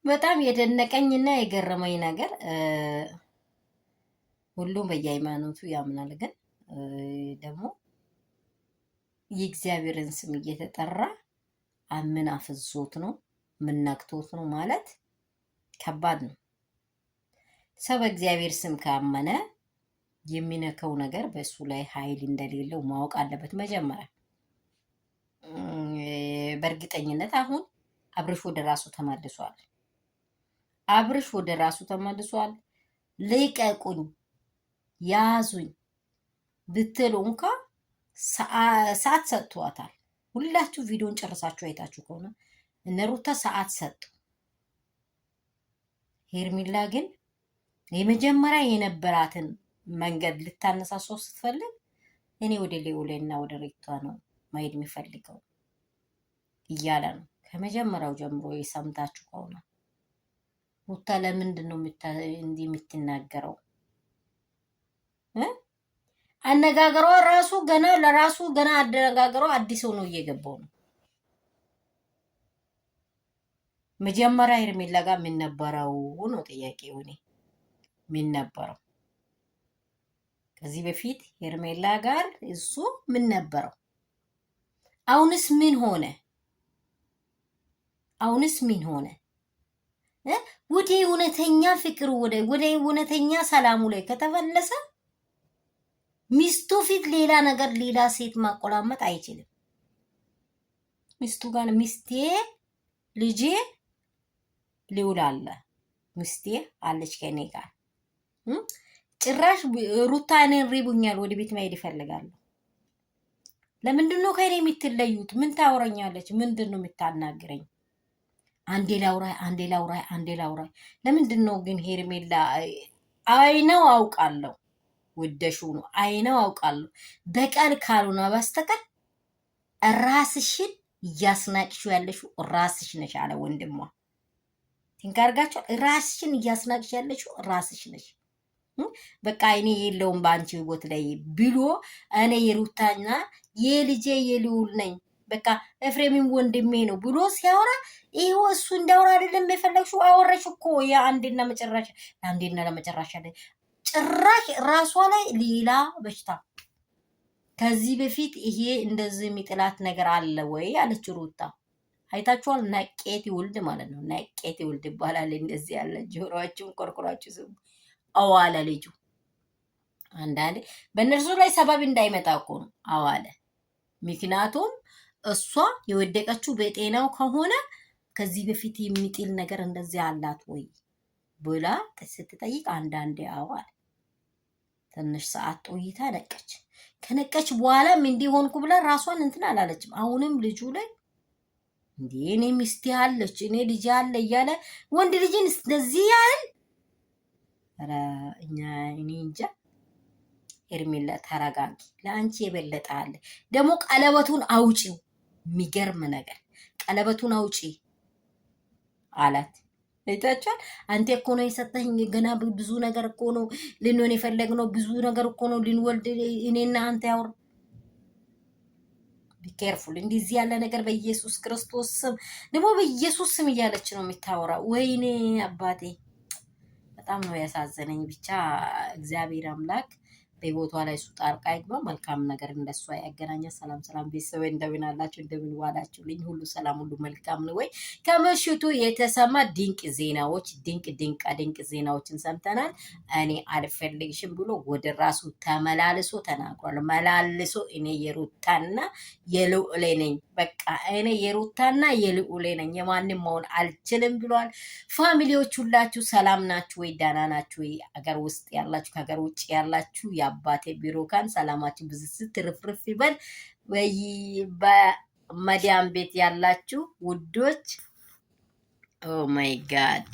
በጣም የደነቀኝና የገረመኝ ነገር ሁሉም በየሃይማኖቱ ያምናል፣ ግን ደግሞ የእግዚአብሔርን ስም እየተጠራ ምን አፍዞት ነው ምን ነክቶት ነው ማለት ከባድ ነው። ሰው በእግዚአብሔር ስም ካመነ የሚነካው ነገር በእሱ ላይ ኃይል እንደሌለው ማወቅ አለበት መጀመሪያ። በእርግጠኝነት አሁን አብርሽ ወደ ራሱ ተመልሷል። አብርሽ ወደ ራሱ ተመልሷል። ልቀቁኝ ያዙኝ ብትሉ እንኳ ሰዓት ሰጥቷታል። ሁላችሁ ቪዲዮን ጨርሳችሁ አይታችሁ ከሆነ እነ ሩታ ሰዓት ሰጡ። ሄርሜላ ግን የመጀመሪያ የነበራትን መንገድ ልታነሳሰው ስትፈልግ እኔ ወደ ሌውሌና ወደ ሬቷ ነው ማሄድ የሚፈልገው እያለ ነው ከመጀመሪያው ጀምሮ የሰምታችሁ ከሆነ። ሩታ ለምንድን ነው እንዲህ የምትናገረው? አነጋገሯ ራሱ ገና ለራሱ ገና አነጋገሯ አዲስ ሆኖ እየገባው ነው። መጀመሪያ ሄርሜላ ጋር ምን ነበረው ነው ጥያቄው። እኔ ምን ነበረው ከዚህ በፊት ሄርሜላ ጋር እሱ ምን ነበረው? አሁንስ ምን ሆነ? አሁንስ ምን ሆነ? ወደ እውነተኛ ፍቅሩ ወደ እውነተኛ ሰላሙ ላይ ከተመለሰ ሚስቱ ፊት ሌላ ነገር ሌላ ሴት ማቆላመጥ አይችልም። ሚስቱ ጋር ሚስቴ ልጄ ሊውል አለ ሚስቴ አለች ከኔ ጋር ጭራሽ ሩታ እኔን ሪቡኛል፣ ወደ ቤት መሄድ ይፈልጋሉ። ለምንድን ነው ከኔ የምትለዩት? ምን ታወራኛለች? ምንድን ነው የምታናግረኝ? አንዴ ላውራይ አንዴ ላውራይ አንዴ ላውራይ። ለምንድን ነው ግን ሄርሜላ? አይነው አውቃለሁ ወደሹ ነው አይነው አውቃለሁ። በቃል ካልሆነ በስተቀር ራስሽን እያስናቅሽው ያለሽው ራስሽ ነሽ አለ ወንድሟ። ትንካርጋቸው ራስሽን እያስናቅሽ ያለሽው ራስሽ ነሽ። በቃ እኔ የለውም በአንቺ ህይወት ላይ ብሎ እኔ የሩታና የልጄ የልውል ነኝ በቃ ኤፍሬምን ወንድሜ ነው ብሎ ሲያወራ ይሄው እሱ እንዳወራ አይደለም የፈለግሽው። አወራሽ እኮ የአንዴና መጨረሻ ለአንዴና ለመጨረሻ ላይ ጭራሽ ራሷ ላይ ሌላ በሽታ። ከዚህ በፊት ይሄ እንደዚህ የሚጥላት ነገር አለ ወይ አለች ሩታ። አይታችኋል? ነቄት ይወልድ ማለት ነው። ነቄት ይወልድ ይባላል። እንደዚህ ያለ ጆሮአችሁን ቆርቆራችሁ ስሙ። አዋለ ልጁ አንዳንዴ በእነርሱ ላይ ሰበብ እንዳይመጣ እኮ ነው አዋለ። ምክንያቱም እሷ የወደቀችው በጤናው ከሆነ ከዚህ በፊት የሚጥል ነገር እንደዚህ አላት ወይ ብላ ስትጠይቅ አንዳንዴ አዋለ። ትንሽ ሰዓት ቆይታ ነቀች። ከነቀች በኋላም እንዲሆንኩ ብላ ራሷን እንትን አላለችም። አሁንም ልጁ ላይ እንዴ እኔ ሚስቴ አለች እኔ ልጅ አለ እያለ ወንድ ልጅን እንደዚህ ያህል ኧረ እኔ እንጃ። ሄርሜላ ተረጋጊ፣ ለአንቺ የበለጠ አለ። ደግሞ ቀለበቱን አውጪው። የሚገርም ነገር ቀለበቱን አውጪ አላት። አይታችኋል? አንተ እኮ ነው የሰጠኝ ገና ብዙ ነገር እኮ ነው ልንሆን የፈለግነው ብዙ ነገር እኮ ነው ልንወልድ እኔና አንተ ያወር ቢኬርፉል። እንደዚህ ያለ ነገር በኢየሱስ ክርስቶስ ስም ደግሞ በኢየሱስ ስም እያለች ነው የምታወራው። ወይኔ አባቴ በጣም ነው ያሳዘነኝ። ብቻ እግዚአብሔር አምላክ በቦቷ ላይ እሱ ጣልቃ ይግባ። መልካም ነገር እንደሷ ያገናኛል። ሰላም ሰላም ቤተሰብ እንደምን አላችሁ? እንደምን ዋላችሁልኝ? ሁሉ ሰላም ሁሉ መልካም ነው ወይ? ከምሽቱ የተሰማ ድንቅ ዜናዎች ድንቅ ዜናዎችን ሰምተናል። እኔ አልፈልግሽም ብሎ ወደ ራሱ ተመላልሶ ተናግሯል። መላልሶ እኔ የሩታና የልዑሌ ነኝ፣ በቃ እኔ የሩታና የልዑሌ ነኝ፣ የማንም መሆን አልችልም ብሏል። ፋሚሊዎች ሁላችሁ ሰላም ናችሁ ወይ? ደህና ናችሁ ወይ? አገር ውስጥ ያላችሁ ከሀገር ውጭ ያላችሁ አባቴ ቢሮካን ሰላማችሁ ብዙ ስትርፍርፍ ይበል። ወይ በመዲያም ቤት ያላችሁ ውዶች ኦ ማይ ጋድ